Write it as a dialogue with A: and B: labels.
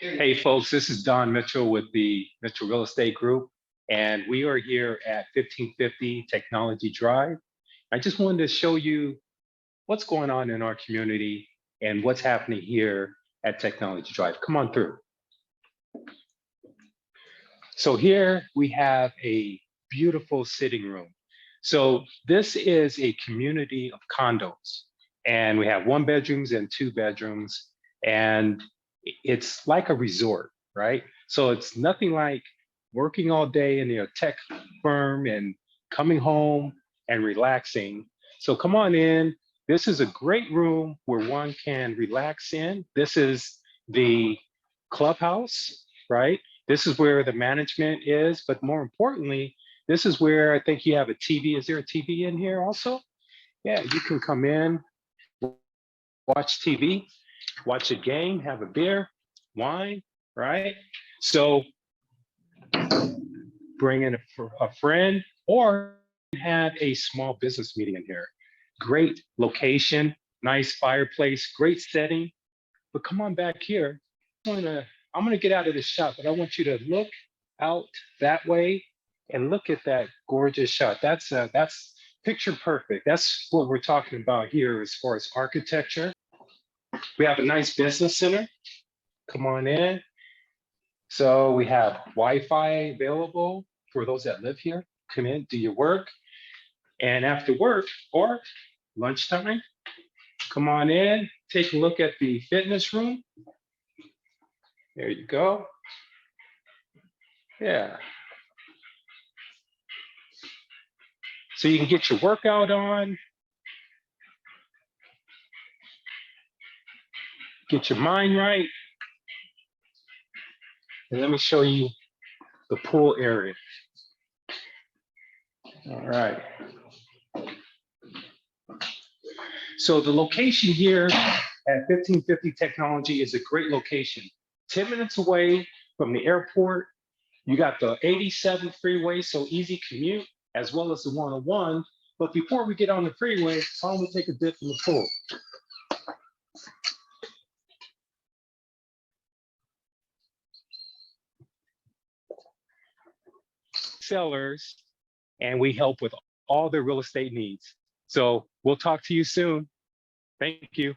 A: Hey folks, this is Don Mitchell with the Mitchell Real Estate Group, and we are here at 1550 Technology Drive. I just wanted to show you what's going on in our community and what's happening here at Technology Drive. Come on through. So here we have a beautiful sitting room. So this is a community of condos, and we have 1 bedrooms and 2 bedrooms, and it's like a resort, right? So it's nothing like working all day in a tech firm and coming home and relaxing. So come on in. This is a great room where one can relax in. This is the clubhouse, right? This is where the management is, but more importantly, this is where I think you have a TV. Is there a TV in here also? Yeah, you can come in, watch TV, watch a game, have a beer, wine, right? So bring in a friend or have a small business meeting in here. Great location, nice fireplace, great setting. But come on back here. I'm gonna get out of this shot, but I want you to look out that way and look at that gorgeous shot. That's picture perfect. That's what we're talking about here as far as architecture. We have a nice business center. Come on in. So we have Wi-Fi available for those that live here. Come in, do your work. And after work or lunchtime, come on in, take a look at the fitness room. There you go. Yeah. So you can get your workout on, get your mind right. And let me show you the pool area. All right. So the location here at 1550 Technology is a great location. 10 minutes away from the airport. You got the 87 freeway, so easy commute, as well as the 101. But before we get on the freeway, why don't we take a dip in the pool? Sellers, and we help with all their real estate needs. So we'll talk to you soon. Thank you.